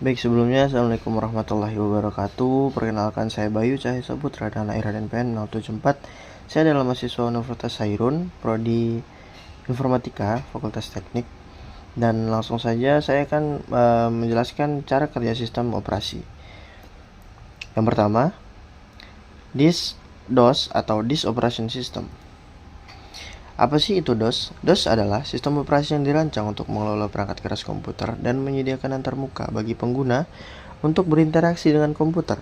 Baik, sebelumnya Assalamualaikum warahmatullahi wabarakatuh. Perkenalkan, saya Bayu Cahaya Saputra dan lahir NPM 074. Saya adalah mahasiswa Universitas Sairun, Prodi Informatika, Fakultas Teknik. Dan langsung saja saya akan menjelaskan cara kerja sistem operasi. Yang pertama, DOS atau Disk Operation System. Apa sih itu DOS? DOS adalah sistem operasi yang dirancang untuk mengelola perangkat keras komputer dan menyediakan antarmuka bagi pengguna untuk berinteraksi dengan komputer.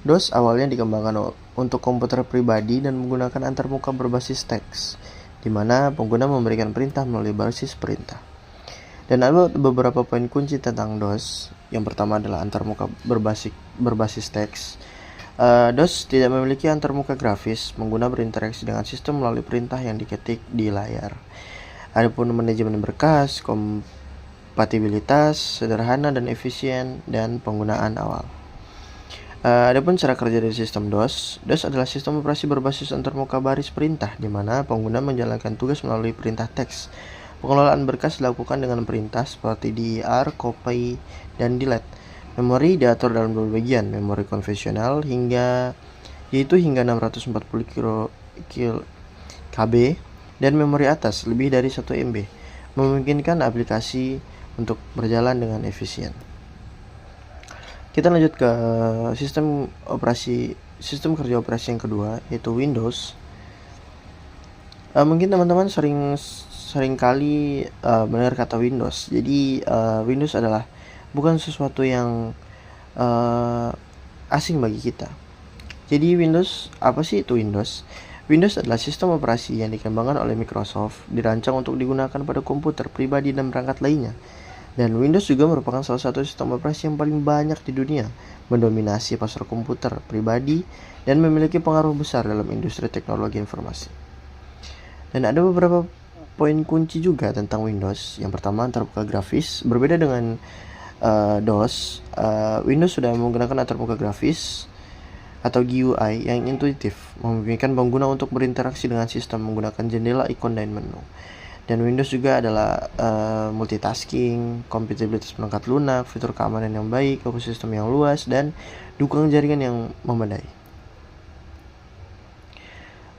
DOS awalnya dikembangkan untuk komputer pribadi dan menggunakan antarmuka berbasis teks, di mana pengguna memberikan perintah melalui basis perintah. Dan ada beberapa poin kunci tentang DOS. Yang pertama adalah antarmuka berbasis teks. DOS tidak memiliki antarmuka grafis, pengguna berinteraksi dengan sistem melalui perintah yang diketik di layar. Adapun manajemen berkas, kompatibilitas, sederhana dan efisien, dan penggunaan awal. Adapun cara kerja dari sistem DOS adalah sistem operasi berbasis antarmuka baris perintah, di mana pengguna menjalankan tugas melalui perintah teks. Pengelolaan berkas dilakukan dengan perintah seperti dir, copy, dan delete. Memori diatur dalam dua bagian, memori konvensional yaitu hingga 640 KB dan memori atas lebih dari 1 MB, memungkinkan aplikasi untuk berjalan dengan efisien. Kita lanjut ke sistem kerja operasi yang kedua, yaitu Windows. Mungkin teman-teman sering kali mendengar kata Windows. Jadi Windows adalah bukan sesuatu yang asing bagi kita. Jadi Windows, apa sih itu Windows? Windows adalah sistem operasi yang dikembangkan oleh Microsoft, dirancang untuk digunakan pada komputer pribadi dan perangkat lainnya. Dan Windows juga merupakan salah satu sistem operasi yang paling banyak di dunia, mendominasi pasar komputer pribadi dan memiliki pengaruh besar dalam industri teknologi informasi. Dan ada beberapa poin kunci juga tentang Windows. Yang pertama, antarmuka grafis. Berbeda dengan DOS, Windows sudah menggunakan antarmuka grafis atau GUI yang intuitif, memungkinkan pengguna untuk berinteraksi dengan sistem menggunakan jendela, ikon, dan menu. Dan Windows juga adalah multitasking, kompatibilitas perangkat lunak, fitur keamanan yang baik, ekosistem yang luas, dan dukungan jaringan yang memadai.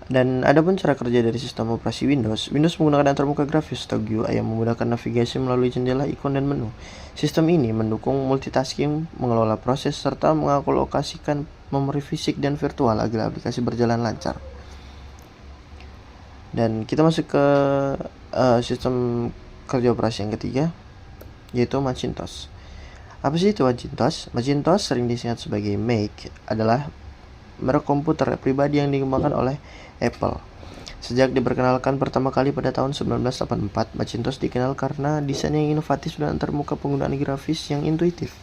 Dan adapun cara kerja dari sistem operasi Windows menggunakan antarmuka grafis atau GUI yang memudahkan navigasi melalui jendela, ikon, dan menu. Sistem ini mendukung multitasking, mengelola proses, serta mengalokasikan memori fisik dan virtual agar aplikasi berjalan lancar. Dan kita masuk ke sistem kerja operasi yang ketiga, yaitu Macintosh. Apa sih itu Macintosh? Macintosh sering disingkat sebagai Mac, adalah merek komputer pribadi yang dikembangkan oleh Apple. Sejak diperkenalkan pertama kali pada tahun 1984, Macintosh dikenal karena desain yang inovatif dan antarmuka penggunaan grafis yang intuitif.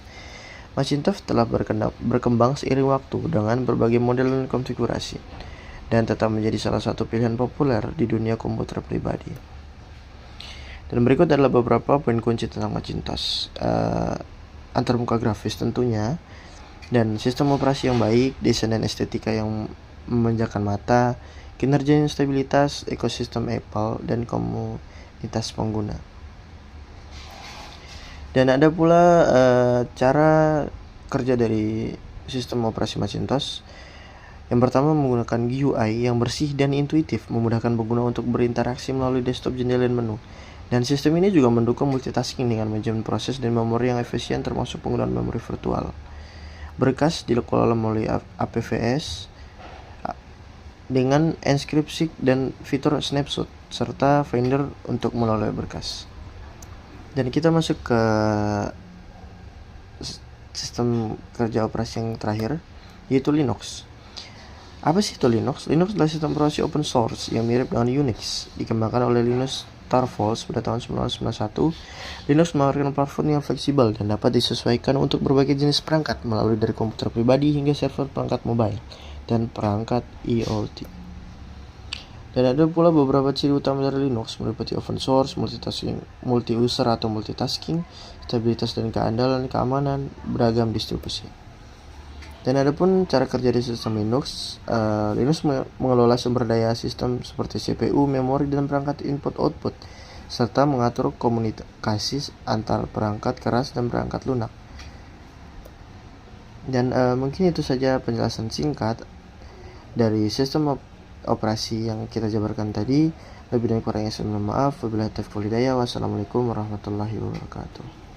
Macintosh telah berkembang seiring waktu dengan berbagai model dan konfigurasi, dan tetap menjadi salah satu pilihan populer di dunia komputer pribadi. Dan berikut adalah beberapa poin kunci tentang Macintosh. Antarmuka grafis tentunya, dan sistem operasi yang baik, desain dan estetika yang memanjakan mata, kinerja yang stabilitas, ekosistem Apple, dan komunitas pengguna. Dan ada pula cara kerja dari sistem operasi Macintosh. Yang pertama, menggunakan GUI yang bersih dan intuitif, memudahkan pengguna untuk berinteraksi melalui desktop, jendela, dan menu. Dan sistem ini juga mendukung multitasking dengan manajemen proses dan memori yang efisien, termasuk penggunaan memori virtual. Berkas dikelola melalui APVS dengan enkripsi dan fitur snapshot serta Finder untuk melola berkas. Dan kita masuk ke sistem kerja operasi yang terakhir, yaitu Linux. Apa sih itu Linux? Linux adalah sistem operasi open source yang mirip dengan Unix, dikembangkan oleh Linus Torvalds pada tahun 1991. Linux menawarkan platform yang fleksibel dan dapat disesuaikan untuk berbagai jenis perangkat, melalui dari komputer pribadi hingga server perangkat mobile dan perangkat IoT. Dan ada pula beberapa ciri utama dari Linux, meliputi open source, multi-user atau multitasking, stabilitas dan keamanan, beragam distribusi. Dan adapun cara kerja di sistem Linux, Linux mengelola sumber daya sistem seperti CPU, memori, dan perangkat input-output, serta mengatur komunikasi antar perangkat keras dan perangkat lunak. Dan mungkin itu saja penjelasan singkat dari sistem operasi yang kita jabarkan tadi. Lebih dan kurangnya saya mohon maaf. Wabillahi taufiq wal hidayah. Wassalamualaikum warahmatullahi wabarakatuh.